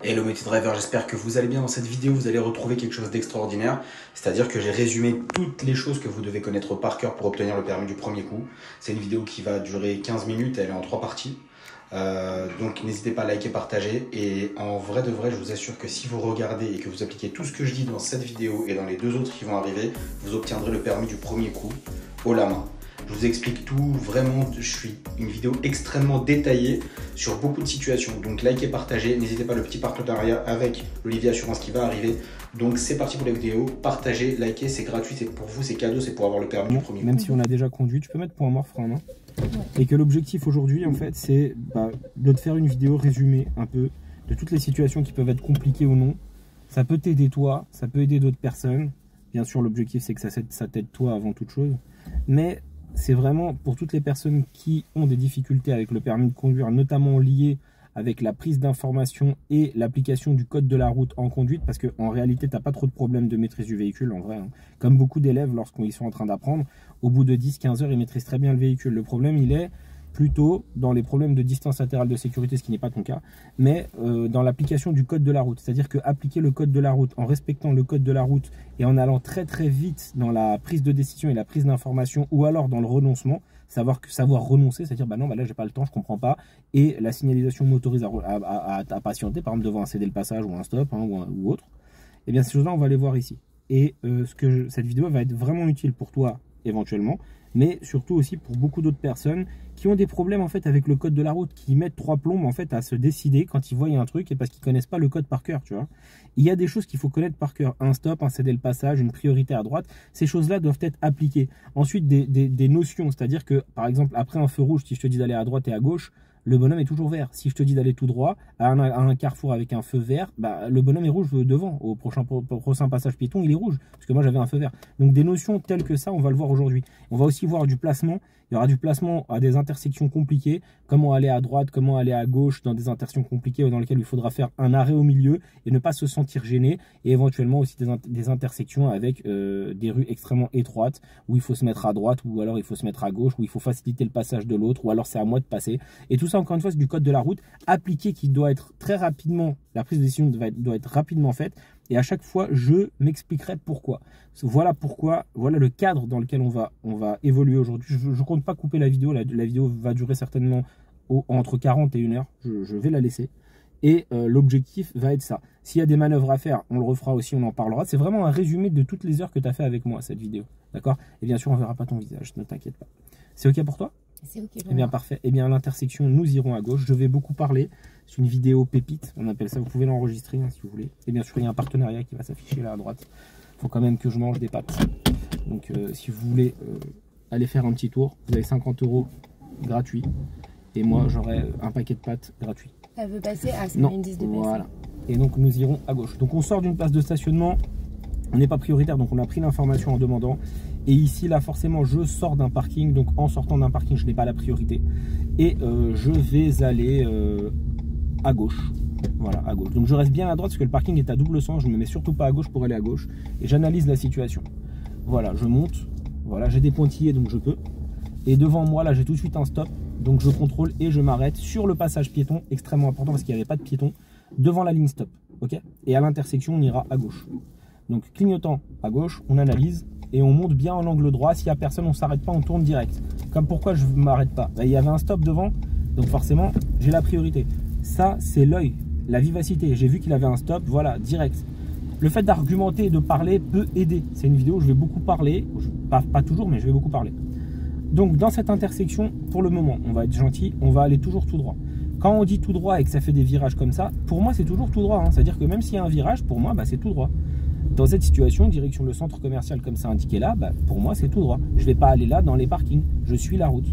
Hello Multi Driver, j'espère que vous allez bien. Dans cette vidéo, vous allez retrouver quelque chose d'extraordinaire. C'est-à-dire que j'ai résumé toutes les choses que vous devez connaître par cœur pour obtenir le permis du premier coup. C'est une vidéo qui va durer 15 minutes, elle est en 3 parties. Donc n'hésitez pas à liker, partager. Et en vrai de vrai, je vous assure que si vous regardez et que vous appliquez tout ce que je dis dans cette vidéo et dans les deux autres qui vont arriver, vous obtiendrez le permis du premier coup, haut la main. Je vous explique tout, vraiment, je suis une vidéo extrêmement détaillée sur beaucoup de situations. Donc likez, partagez, n'hésitez pas, le petit partenariat avec l'Olivier Assurance qui va arriver. Donc c'est parti pour la vidéo, partagez, likez, c'est gratuit, c'est pour vous, c'est cadeau, c'est pour avoir le permis du premier coup. Même si on a déjà conduit, tu peux mettre point mort frein à main. Et que l'objectif aujourd'hui, en fait, c'est de te faire une vidéo résumée un peu de toutes les situations qui peuvent être compliquées ou non. Ça peut t'aider toi, ça peut aider d'autres personnes. Bien sûr, l'objectif, c'est que ça t'aide toi avant toute chose. Mais c'est vraiment pour toutes les personnes qui ont des difficultés avec le permis de conduire, notamment liées avec la prise d'informations et l'application du code de la route en conduite, parce qu'en réalité, tu n'as pas trop de problèmes de maîtrise du véhicule, en vrai. Comme beaucoup d'élèves, lorsqu'ils sont en train d'apprendre, au bout de 10-15 heures, ils maîtrisent très bien le véhicule. Le problème, il est plutôt dans les problèmes de distance latérale de sécurité, ce qui n'est pas ton cas, mais dans l'application du code de la route. C'est-à-dire qu'appliquer le code de la route en respectant le code de la route et en allant très très vite dans la prise de décision et la prise d'information, ou alors dans le renoncement, savoir renoncer, c'est-à-dire bah non, bah là j'ai pas le temps, je comprends pas, et la signalisation m'autorise à patienter, par exemple devant un céder le passage ou un stop ou autre, et bien ces choses-là on va les voir ici. Et cette vidéo va être vraiment utile pour toi éventuellement, mais surtout aussi pour beaucoup d'autres personnes qui ont des problèmes en fait avec le code de la route, qui mettent 3 plombes en fait à se décider quand ils voient un truc et parce qu'ils connaissent pas le code par cœur, tu vois. Il y a des choses qu'il faut connaître par cœur, un stop, un céder le passage, une priorité à droite, ces choses-là doivent être appliquées. Ensuite des notions, c'est-à-dire que par exemple après un feu rouge, si je te dis d'aller à droite et à gauche, le bonhomme est toujours vert. Si je te dis d'aller tout droit à un carrefour avec un feu vert, bah, le bonhomme est rouge devant. Au prochain passage piéton, il est rouge, parce que moi j'avais un feu vert. Donc des notions telles que ça, on va le voir aujourd'hui. On va aussi voir du placement. Il y aura du placement à des intersections compliquées, comment aller à droite, comment aller à gauche dans des intersections compliquées dans lesquelles il faudra faire un arrêt au milieu et ne pas se sentir gêné, et éventuellement aussi des intersections avec des rues extrêmement étroites où il faut se mettre à droite ou alors il faut se mettre à gauche, où il faut faciliter le passage de l'autre ou alors c'est à moi de passer. Et tout ça, encore une fois, c'est du code de la route appliqué qui doit être très rapidement, la prise de décision doit être rapidement faite. Et à chaque fois, je m'expliquerai pourquoi. Voilà pourquoi, voilà le cadre dans lequel on va évoluer aujourd'hui. Je ne compte pas couper la vidéo. La vidéo va durer certainement entre 40 et 1 heure. Je vais la laisser. Et l'objectif va être ça. S'il y a des manœuvres à faire, on le refera aussi, on en parlera. C'est vraiment un résumé de toutes les heures que tu as fait avec moi, cette vidéo. D'accord? Et bien sûr, on ne verra pas ton visage, ne t'inquiète pas. C'est OK pour toi? C'est OK. Eh bien, parfait. Eh bien, à l'intersection, nous irons à gauche. Je vais beaucoup parler. C'est une vidéo pépite, on appelle ça. Vous pouvez l'enregistrer si vous voulez. Et bien sûr, il y a un partenariat qui va s'afficher là à droite. Il faut quand même que je mange des pâtes. Donc, si vous voulez aller faire un petit tour, vous avez 50 € gratuits. Et moi, j'aurai un paquet de pâtes gratuit. Elle veut passer à 5 non, 10 de voilà. Et donc, nous irons à gauche. Donc, on sort d'une place de stationnement. On n'est pas prioritaire, donc on a pris l'information en demandant. Et ici, là, forcément, je sors d'un parking. Donc, en sortant d'un parking, je n'ai pas la priorité. Et je vais aller à gauche. Voilà, à gauche. Donc, je reste bien à droite parce que le parking est à double sens. Je ne me mets surtout pas à gauche pour aller à gauche. Et j'analyse la situation. Voilà, je monte. Voilà, j'ai des pointillés, donc je peux. Et devant moi, là, j'ai tout de suite un stop. Donc, je contrôle et je m'arrête sur le passage piéton. Extrêmement important parce qu'il n'y avait pas de piéton. Devant la ligne stop. OK. Et à l'intersection, on ira à gauche. Donc, clignotant à gauche, on analyse et on monte bien en angle droit. S'il n'y a personne, on ne s'arrête pas, on tourne direct. Comme pourquoi je ne m'arrête pas? Il y avait un stop devant, donc forcément, j'ai la priorité. Ça, c'est l'œil, la vivacité. J'ai vu qu'il avait un stop, voilà, direct. Le fait d'argumenter et de parler peut aider. C'est une vidéo où je vais beaucoup parler, pas toujours, mais je vais beaucoup parler. Donc, dans cette intersection, pour le moment, on va être gentil, on va aller toujours tout droit. Quand on dit tout droit et que ça fait des virages comme ça, pour moi, c'est toujours tout droit. Hein. C'est-à-dire que même s'il y a un virage, pour moi, c'est tout droit. Dans cette situation, direction le centre commercial comme c'est indiqué là, pour moi c'est tout droit. Je ne vais pas aller là dans les parkings, je suis la route.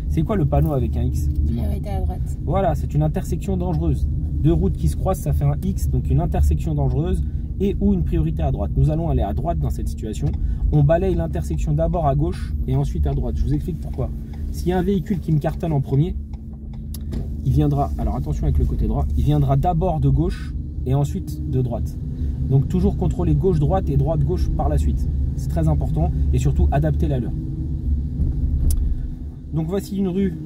C'est quoi le panneau avec un X? Priorité à droite. Voilà, c'est une intersection dangereuse. Deux routes qui se croisent, ça fait un X, donc une intersection dangereuse et ou une priorité à droite. Nous allons aller à droite dans cette situation. On balaye l'intersection d'abord à gauche et ensuite à droite. Je vous explique pourquoi. S'il y a un véhicule qui me cartonne en premier, il viendra, alors attention avec le côté droit, il viendra d'abord de gauche et ensuite de droite. Donc toujours contrôler gauche-droite et droite-gauche par la suite. C'est très important et surtout adapter l'allure. Donc voici une rue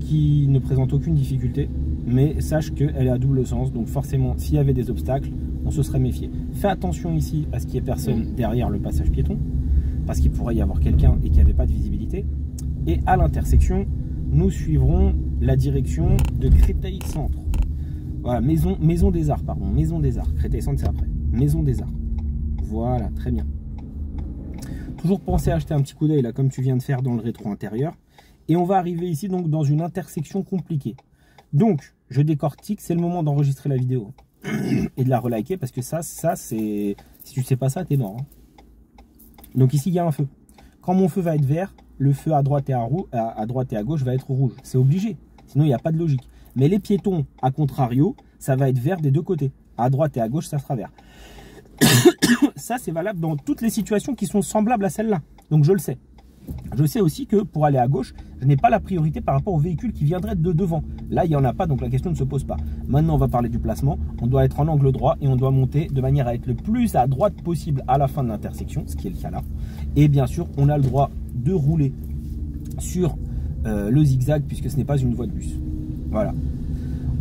qui ne présente aucune difficulté. mais sache qu'elle est à double sens, donc forcément, s'il y avait des obstacles, on se serait méfié. Fais attention ici à ce qu'il n'y ait personne derrière le passage piéton, parce qu'il pourrait y avoir quelqu'un et qu'il n'y avait pas de visibilité. Et à l'intersection, nous suivrons la direction de Créteil Centre. Voilà, Maison des Arts, pardon, Maison des Arts. Créteil Centre, c'est après. Maison des Arts. Voilà, très bien. Toujours penser à acheter un petit coup d'œil là, comme tu viens de faire dans le rétro intérieur. Et on va arriver ici donc dans une intersection compliquée. Donc, je décortique, c'est le moment d'enregistrer la vidéo et de la reliker parce que ça c'est... Si tu sais pas ça, t'es mort. Hein. Donc ici, il y a un feu. Quand mon feu va être vert, le feu à droite et à gauche va être rouge. C'est obligé, sinon il n'y a pas de logique. Mais les piétons, à contrario, ça va être vert des deux côtés. À droite et à gauche, ça sera vert. Ça, c'est valable dans toutes les situations qui sont semblables à celle-là. Donc je le sais. Je sais aussi que pour aller à gauche, je n'ai pas la priorité par rapport aux véhicules qui viendraient de devant. Là, il n'y en a pas, donc la question ne se pose pas. Maintenant, on va parler du placement. On doit être en angle droit et on doit monter de manière à être le plus à droite possible à la fin de l'intersection, ce qui est le cas là. Et bien sûr, on a le droit de rouler sur le zigzag puisque ce n'est pas une voie de bus. Voilà.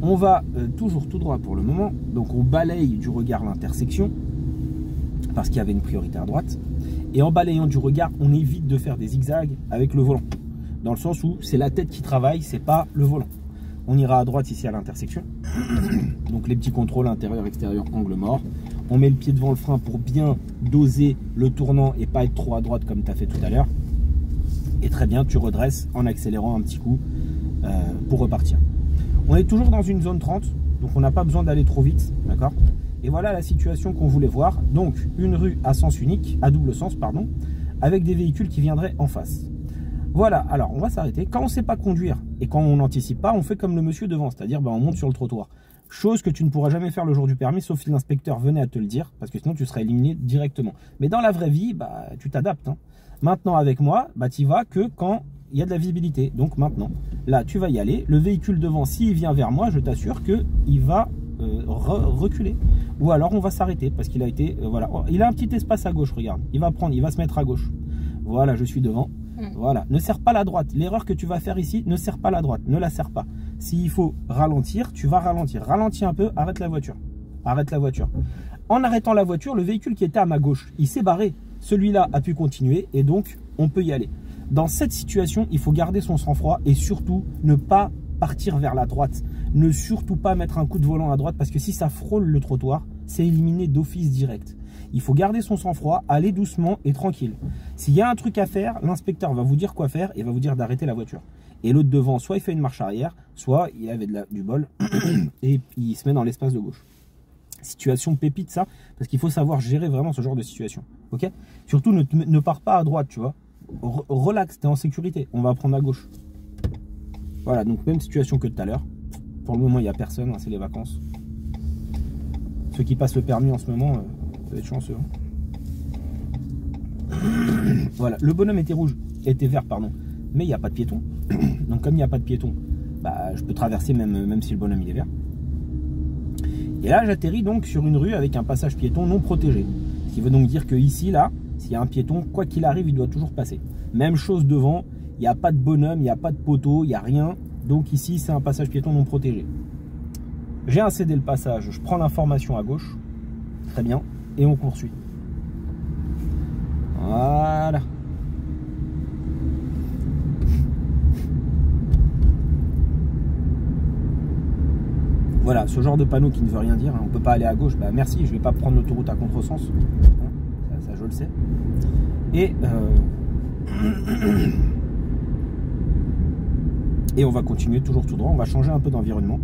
On va toujours tout droit pour le moment. Donc on balaye du regard l'intersection parce qu'il y avait une priorité à droite. Et en balayant du regard, on évite de faire des zigzags avec le volant. Dans le sens où c'est la tête qui travaille, c'est pas le volant. On ira à droite ici à l'intersection. Donc les petits contrôles intérieur, extérieur, angle mort. On met le pied devant le frein pour bien doser le tournant et pas être trop à droite comme tu as fait tout à l'heure. Et très bien, tu redresses en accélérant un petit coup pour repartir. On est toujours dans une zone 30, donc on n'a pas besoin d'aller trop vite, d'accord? Et voilà la situation qu'on voulait voir. Donc une rue à sens unique, à double sens, pardon, avec des véhicules qui viendraient en face. Voilà, alors on va s'arrêter. Quand on ne sait pas conduire et quand on n'anticipe pas, on fait comme le monsieur devant, c'est-à-dire on monte sur le trottoir. Chose que tu ne pourras jamais faire le jour du permis, sauf si l'inspecteur venait à te le dire, parce que sinon tu serais éliminé directement. Mais dans la vraie vie, tu t'adaptes. Hein. Maintenant avec moi, tu y vas que quand il y a de la visibilité. Donc maintenant, là tu vas y aller. Le véhicule devant, s'il vient vers moi, je t'assure qu'il va reculer. Ou alors on va s'arrêter parce qu'il a été... voilà, il a un petit espace à gauche, regarde. Il va se mettre à gauche. Voilà, je suis devant. Voilà, ne serre pas la droite. L'erreur que tu vas faire ici, ne serre pas la droite. Ne la serre pas. S'il faut ralentir, tu vas ralentir. Ralentis un peu, arrête la voiture. Arrête la voiture. En arrêtant la voiture, le véhicule qui était à ma gauche, il s'est barré. Celui-là a pu continuer et donc on peut y aller. Dans cette situation, il faut garder son sang-froid et surtout ne pas partir vers la droite. Ne surtout pas mettre un coup de volant à droite parce que si ça frôle le trottoir, c'est éliminé d'office direct. Il faut garder son sang-froid, aller doucement et tranquille. S'il y a un truc à faire, l'inspecteur va vous dire quoi faire et va vous dire d'arrêter la voiture. Et l'autre devant, soit il fait une marche arrière, soit il avait du bol et il se met dans l'espace de gauche. Situation pépite ça, parce qu'il faut savoir gérer vraiment ce genre de situation. Ok? Surtout ne pars pas à droite, tu vois. Relax, tu es en sécurité. On va prendre à gauche. Voilà, donc même situation que tout à l'heure. Pour le moment, il n'y a personne, hein, c'est les vacances. Ceux qui passent le permis en ce moment, ça va être chanceux. Hein. Voilà, le bonhomme était vert, pardon, mais il n'y a pas de piéton. Donc comme il n'y a pas de piéton, je peux traverser même si le bonhomme il est vert. Et là, j'atterris donc sur une rue avec un passage piéton non protégé. Ce qui veut donc dire que ici, là, s'il y a un piéton, quoi qu'il arrive, il doit toujours passer. Même chose devant, il n'y a pas de bonhomme, il n'y a pas de poteau, il n'y a rien. Donc ici, c'est un passage piéton non protégé. J'ai incédé le passage, je prends l'information à gauche. Très bien. Et on poursuit. Voilà. Voilà, ce genre de panneau qui ne veut rien dire. On ne peut pas aller à gauche. Merci, je ne vais pas prendre l'autoroute à contresens. Ça, je le sais. Et on va continuer toujours tout droit. On va changer un peu d'environnement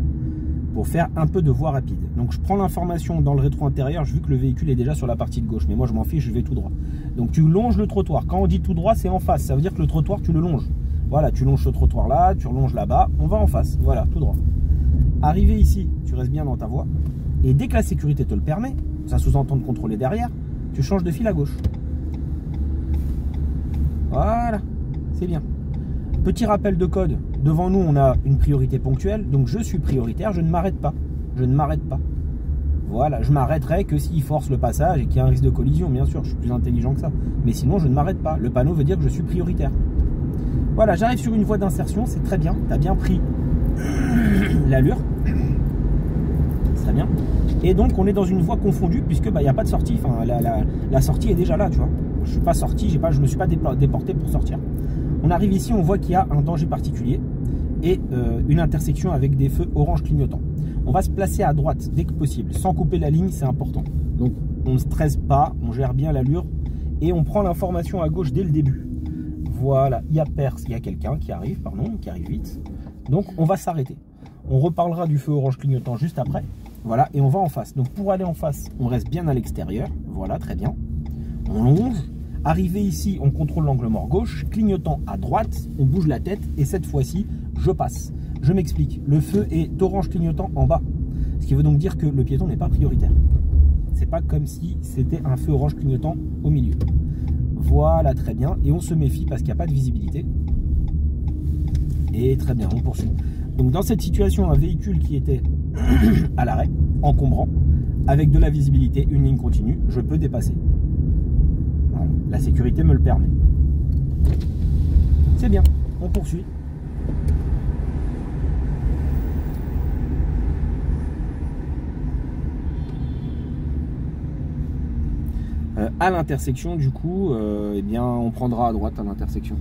pour faire un peu de voie rapide. Donc je prends l'information dans le rétro intérieur, vu que le véhicule est déjà sur la partie de gauche. Mais moi je m'en fiche, je vais tout droit. Donc tu longes le trottoir. Quand on dit tout droit, c'est en face. Ça veut dire que le trottoir, tu le longes. Voilà, tu longes ce trottoir là, tu relonges là-bas. On va en face. Voilà, tout droit. Arrivé ici, tu restes bien dans ta voie. Et dès que la sécurité te le permet, ça sous-entend de contrôler derrière, tu changes de fil à gauche. Voilà, c'est bien. Petit rappel de code, devant nous on a une priorité ponctuelle, donc je suis prioritaire, je ne m'arrête pas. Je ne m'arrête pas. Voilà, je m'arrêterai que s'il force le passage et qu'il y a un risque de collision, bien sûr, je suis plus intelligent que ça. Mais sinon je ne m'arrête pas, le panneau veut dire que je suis prioritaire. Voilà, j'arrive sur une voie d'insertion, c'est très bien, tu as bien pris l'allure. très bien. Et donc on est dans une voie confondue puisque il n'y a pas de sortie. Enfin, la sortie est déjà là, tu vois. Je suis pas sorti, je me suis pas déporté pour sortir. On arrive ici, on voit qu'il y a un danger particulier et une intersection avec des feux orange clignotants. On va se placer à droite dès que possible, sans couper la ligne, c'est important. Donc on ne stresse pas, on gère bien l'allure et on prend l'information à gauche dès le début. Voilà, il y a quelqu'un qui arrive vite. Donc on va s'arrêter. On reparlera du feu orange clignotant juste après. Voilà, et on va en face. Donc pour aller en face, on reste bien à l'extérieur. Voilà, très bien. On longe. Arrivé ici, on contrôle l'angle mort gauche. Clignotant à droite, on bouge la tête. Et cette fois-ci, je passe. Je m'explique. Le feu est orange clignotant en bas. Ce qui veut donc dire que le piéton n'est pas prioritaire. C'est pas comme si c'était un feu orange clignotant au milieu. Voilà, très bien. Et on se méfie parce qu'il n'y a pas de visibilité. Et très bien, on poursuit. Donc dans cette situation, un véhicule qui était à l'arrêt, encombrant, avec de la visibilité, une ligne continue, je peux dépasser. Voilà. La sécurité me le permet. C'est bien, on poursuit. À l'intersection, du coup, eh bien, on prendra à droite à l'intersection.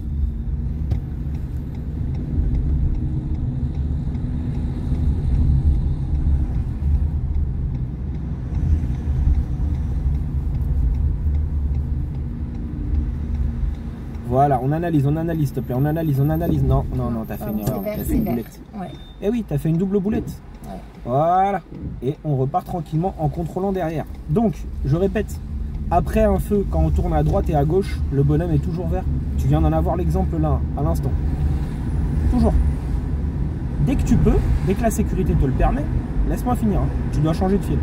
Voilà, on analyse, s'il te plaît, on analyse. Non, t'as fait une erreur, t'as fait une boulette. Ouais. Eh oui, t'as fait une double boulette. Ouais. Voilà. Et on repart tranquillement en contrôlant derrière. Donc, je répète, après un feu, quand on tourne à droite et à gauche, le bonhomme est toujours vert. Tu viens d'en avoir l'exemple là, à l'instant. Toujours. Dès que tu peux, dès que la sécurité te le permet, laisse-moi finir. Hein. Tu dois changer de fil.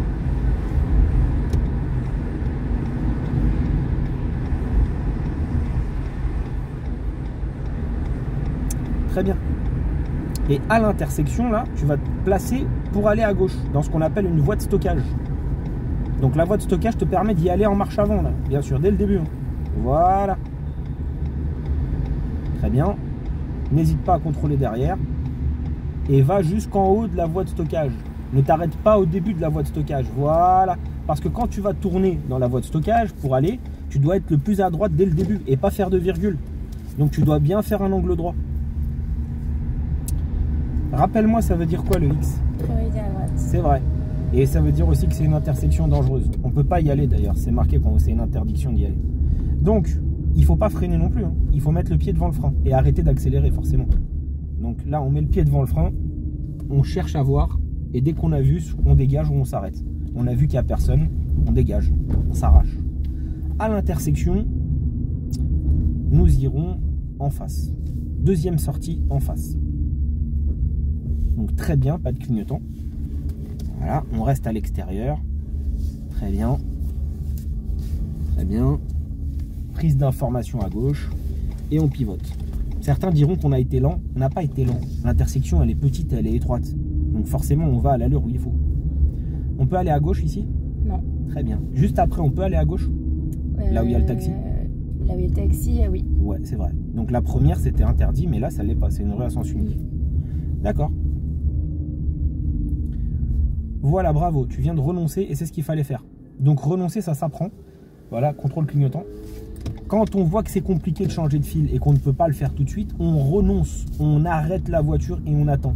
Très bien. Et à l'intersection, là, tu vas te placer pour aller à gauche, dans ce qu'on appelle une voie de stockage. Donc la voie de stockage te permet d'y aller en marche avant, là, bien sûr, dès le début. Hein. Voilà. Très bien. N'hésite pas à contrôler derrière. Et va jusqu'en haut de la voie de stockage. Ne t'arrête pas au début de la voie de stockage. Voilà. Parce que quand tu vas tourner dans la voie de stockage pour aller, tu dois être le plus à droite dès le début et pas faire de virgule. Donc tu dois bien faire un angle droit. Rappelle-moi, ça veut dire quoi le X? Priorité à droite. C'est vrai. Et ça veut dire aussi que c'est une intersection dangereuse. On ne peut pas y aller d'ailleurs. C'est marqué quand c'est une interdiction d'y aller. Donc, il ne faut pas freiner non plus. Hein. Il faut mettre le pied devant le frein et arrêter d'accélérer forcément. Donc là, on met le pied devant le frein. On cherche à voir. Et dès qu'on a vu, on dégage ou on s'arrête. On a vu qu'il n'y a personne. On dégage. On s'arrache. À l'intersection, nous irons en face. Deuxième sortie en face. Donc très bien, pas de clignotant. Voilà, on reste à l'extérieur. Très bien. Très bien. Prise d'information à gauche. Et on pivote. Certains diront qu'on a été lent. On n'a pas été lent. L'intersection, elle est petite, elle est étroite. Donc forcément, on va à l'allure où il faut. On peut aller à gauche ici? Non. Très bien. Juste après, on peut aller à gauche? Là où il y a le taxi? Là où il y a le taxi, oui. Ouais, c'est vrai. Donc la première, c'était interdit, mais là, ça ne l'est pas. C'est une rue à sens unique. D'accord. Voilà, bravo, tu viens de renoncer et c'est ce qu'il fallait faire. Donc renoncer, ça s'apprend. Voilà, contrôle clignotant. Quand on voit que c'est compliqué de changer de fil et qu'on ne peut pas le faire tout de suite, on renonce, on arrête la voiture et on attend.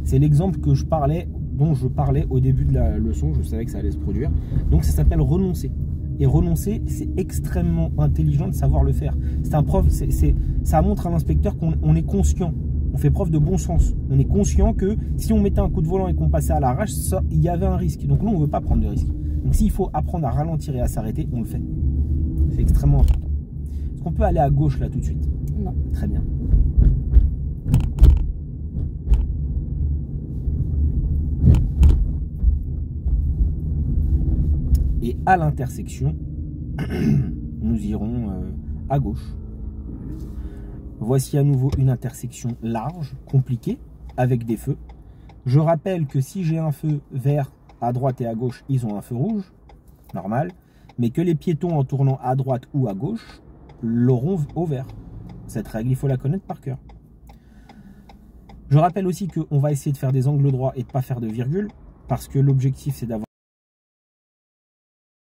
C'est l'exemple dont je parlais au début de la leçon, je savais que ça allait se produire. Donc ça s'appelle renoncer. Et renoncer, c'est extrêmement intelligent de savoir le faire. Ça montre à l'inspecteur qu'on est conscient. On fait preuve de bon sens. On est conscient que si on mettait un coup de volant et qu'on passait à l'arrache, il y avait un risque. Donc nous, on ne veut pas prendre de risque. Donc s'il faut apprendre à ralentir et à s'arrêter, on le fait. C'est extrêmement important. Est-ce qu'on peut aller à gauche là tout de suite? Non. Très bien. Et à l'intersection, nous irons à gauche. Voici à nouveau une intersection large, compliquée, avec des feux. Je rappelle que si j'ai un feu vert à droite et à gauche, ils ont un feu rouge, normal, mais que les piétons en tournant à droite ou à gauche l'auront au vert. Cette règle, il faut la connaître par cœur. Je rappelle aussi qu'on va essayer de faire des angles droits et de ne pas faire de virgule. parce que l'objectif c'est d'avoir